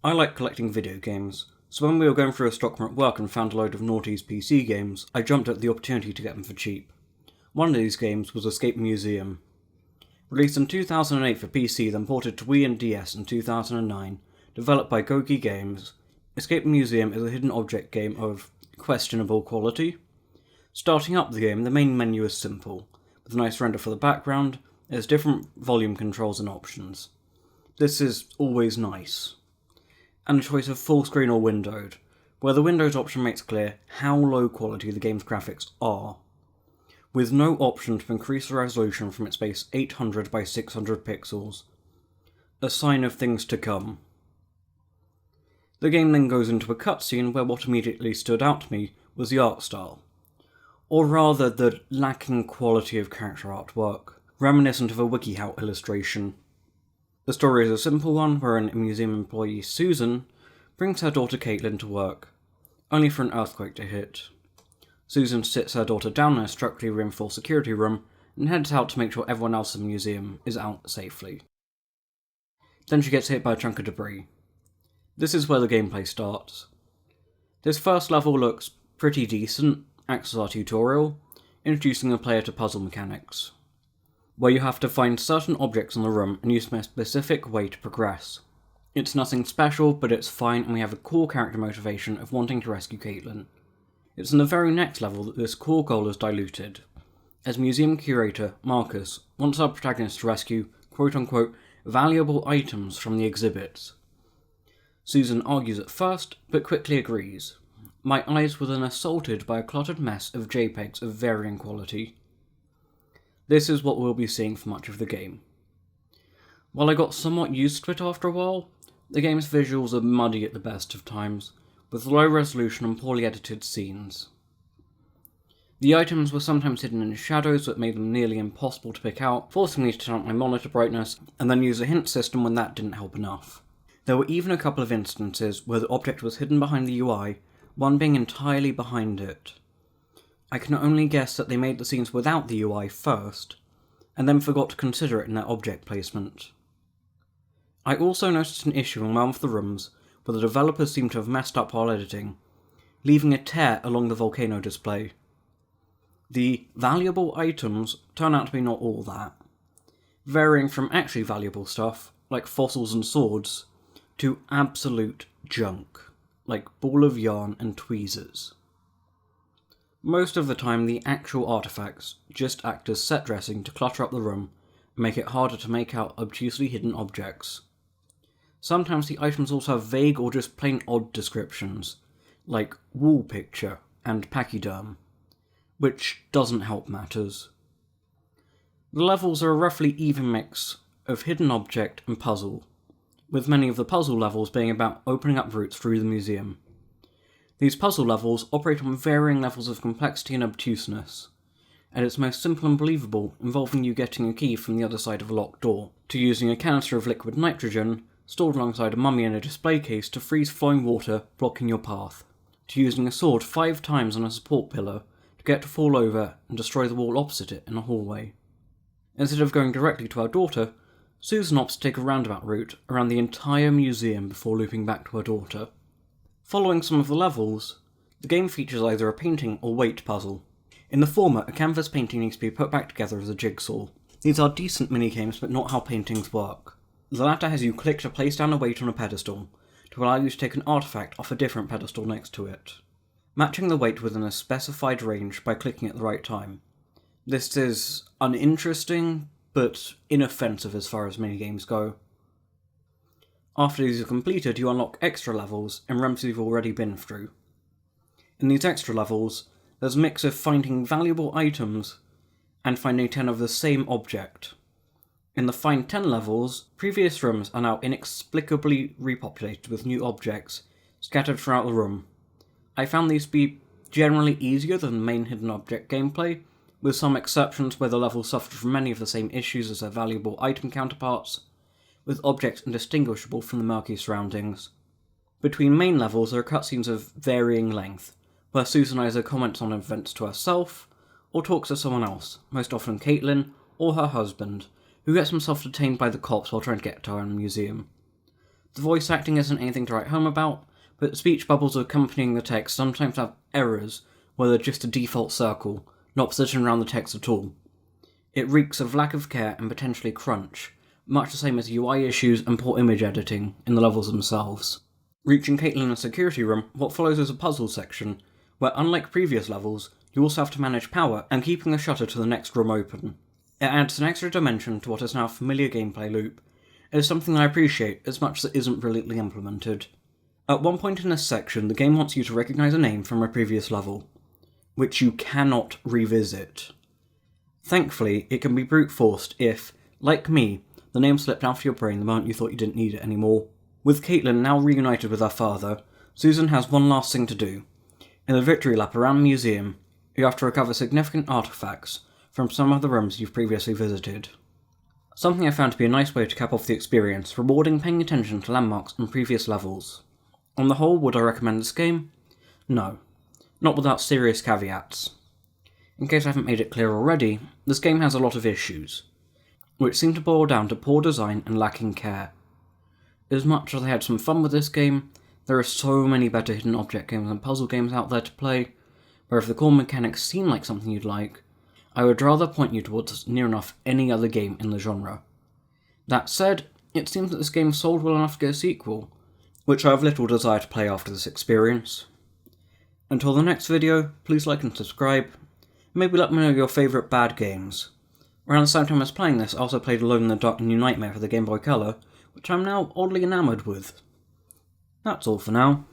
I like collecting video games, so when we were going through a stock room at work and found a load of Naughty's PC games, I jumped at the opportunity to get them for cheap. One of these games was Escape Museum. Released in 2008 for PC, then ported to Wii and DS in 2009, developed by Gogi Games, Escape Museum is a hidden object game of questionable quality. Starting up the game, the main menu is simple, with a nice render for the background. There's different volume controls and options. This is always nice. And a choice of full screen or windowed, where the windowed option makes clear how low quality the game's graphics are, with no option to increase the resolution from its base 800 by 600 pixels. A sign of things to come. The game then goes into a cutscene where what immediately stood out to me was the art style, or rather the lacking quality of character artwork, reminiscent of a WikiHow illustration. The story is a simple one wherein a museum employee, Susan, brings her daughter Caitlin to work, only for an earthquake to hit. Susan sits her daughter down in a structurally reinforced security room and heads out to make sure everyone else in the museum is out safely. Then she gets hit by a chunk of debris. This is where the gameplay starts. This first level looks pretty decent, acts as our tutorial, introducing the player to puzzle mechanics, where you have to find certain objects in the room and use them in a specific way to progress. It's nothing special, but it's fine, and we have a core character motivation of wanting to rescue Caitlin. It's in the very next level that this core goal is diluted, as museum curator Marcus wants our protagonist to rescue quote-unquote valuable items from the exhibits. Susan argues at first, but quickly agrees. My eyes were then assaulted by a cluttered mess of JPEGs of varying quality. This is what we'll be seeing for much of the game. While I got somewhat used to it after a while, the game's visuals are muddy at the best of times, with low resolution and poorly edited scenes. The items were sometimes hidden in shadows that made them nearly impossible to pick out, forcing me to turn up my monitor brightness and then use a hint system when that didn't help enough. There were even a couple of instances where the object was hidden behind the UI, one being entirely behind it. I can only guess that they made the scenes without the UI first, and then forgot to consider it in their object placement. I also noticed an issue in one of the rooms where the developers seem to have messed up while editing, leaving a tear along the volcano display. The valuable items turn out to be not all that, varying from actually valuable stuff, like fossils and swords, to absolute junk, like ball of yarn and tweezers. Most of the time, the actual artifacts just act as set dressing to clutter up the room and make it harder to make out obtusely hidden objects. Sometimes the items also have vague or just plain odd descriptions, like wall picture and pachyderm, which doesn't help matters. The levels are a roughly even mix of hidden object and puzzle, with many of the puzzle levels being about opening up routes through the museum. These puzzle levels operate on varying levels of complexity and obtuseness, at its most simple and believable involving you getting a key from the other side of a locked door, to using a canister of liquid nitrogen stored alongside a mummy in a display case to freeze flowing water blocking your path, to using a sword 5 times on a support pillar to get to fall over and destroy the wall opposite it in a hallway. Instead of going directly to our daughter, Susan opts to take a roundabout route around the entire museum before looping back to her daughter. Following some of the levels, the game features either a painting or weight puzzle. In the former, a canvas painting needs to be put back together as a jigsaw. These are decent minigames, but not how paintings work. The latter has you click to place down a weight on a pedestal, to allow you to take an artifact off a different pedestal next to it, matching the weight within a specified range by clicking at the right time. This is uninteresting, but inoffensive as far as minigames go. After these are completed, you unlock extra levels in rooms you've already been through. In these extra levels, there's a mix of finding valuable items and finding 10 of the same object. In the Find 10 levels, previous rooms are now inexplicably repopulated with new objects scattered throughout the room. I found these to be generally easier than the main hidden object gameplay, with some exceptions where the levels suffered from many of the same issues as their valuable item counterparts, with objects indistinguishable from the murky surroundings. Between main levels there are cutscenes of varying length, where Susan either comments on events to herself, or talks to someone else, most often Caitlin, or her husband, who gets himself detained by the cops while trying to get to her in the museum. The voice acting isn't anything to write home about, but speech bubbles accompanying the text sometimes have errors where they're just a default circle, not positioned around the text at all. It reeks of lack of care and potentially crunch, much the same as UI issues and poor image editing in the levels themselves. Reaching Caitlin in a security room, what follows is a puzzle section, where unlike previous levels, you also have to manage power and keeping the shutter to the next room open. It adds an extra dimension to what is now a familiar gameplay loop. It is something that I appreciate as much as it isn't brilliantly implemented. At one point in this section, the game wants you to recognise a name from a previous level, which you cannot revisit. Thankfully, it can be brute forced if, like me, the name slipped out of your brain the moment you thought you didn't need it anymore. With Caitlin now reunited with her father, Susan has one last thing to do. In the victory lap around the museum, you have to recover significant artefacts from some of the rooms you've previously visited. Something I found to be a nice way to cap off the experience, rewarding paying attention to landmarks in previous levels. On the whole, would I recommend this game? No. Not without serious caveats. In case I haven't made it clear already, this game has a lot of issues, which seem to boil down to poor design and lacking care. As much as I had some fun with this game, there are so many better hidden object games and puzzle games out there to play, where if the core mechanics seem like something you'd like, I would rather point you towards near enough any other game in the genre. That said, it seems that this game sold well enough to get a sequel, which I have little desire to play after this experience. Until the next video, please like and subscribe. Maybe let me know your favourite bad games. Around the same time as playing this, I also played Alone in the Dark New Nightmare for the Game Boy Color, which I'm now oddly enamoured with. That's all for now.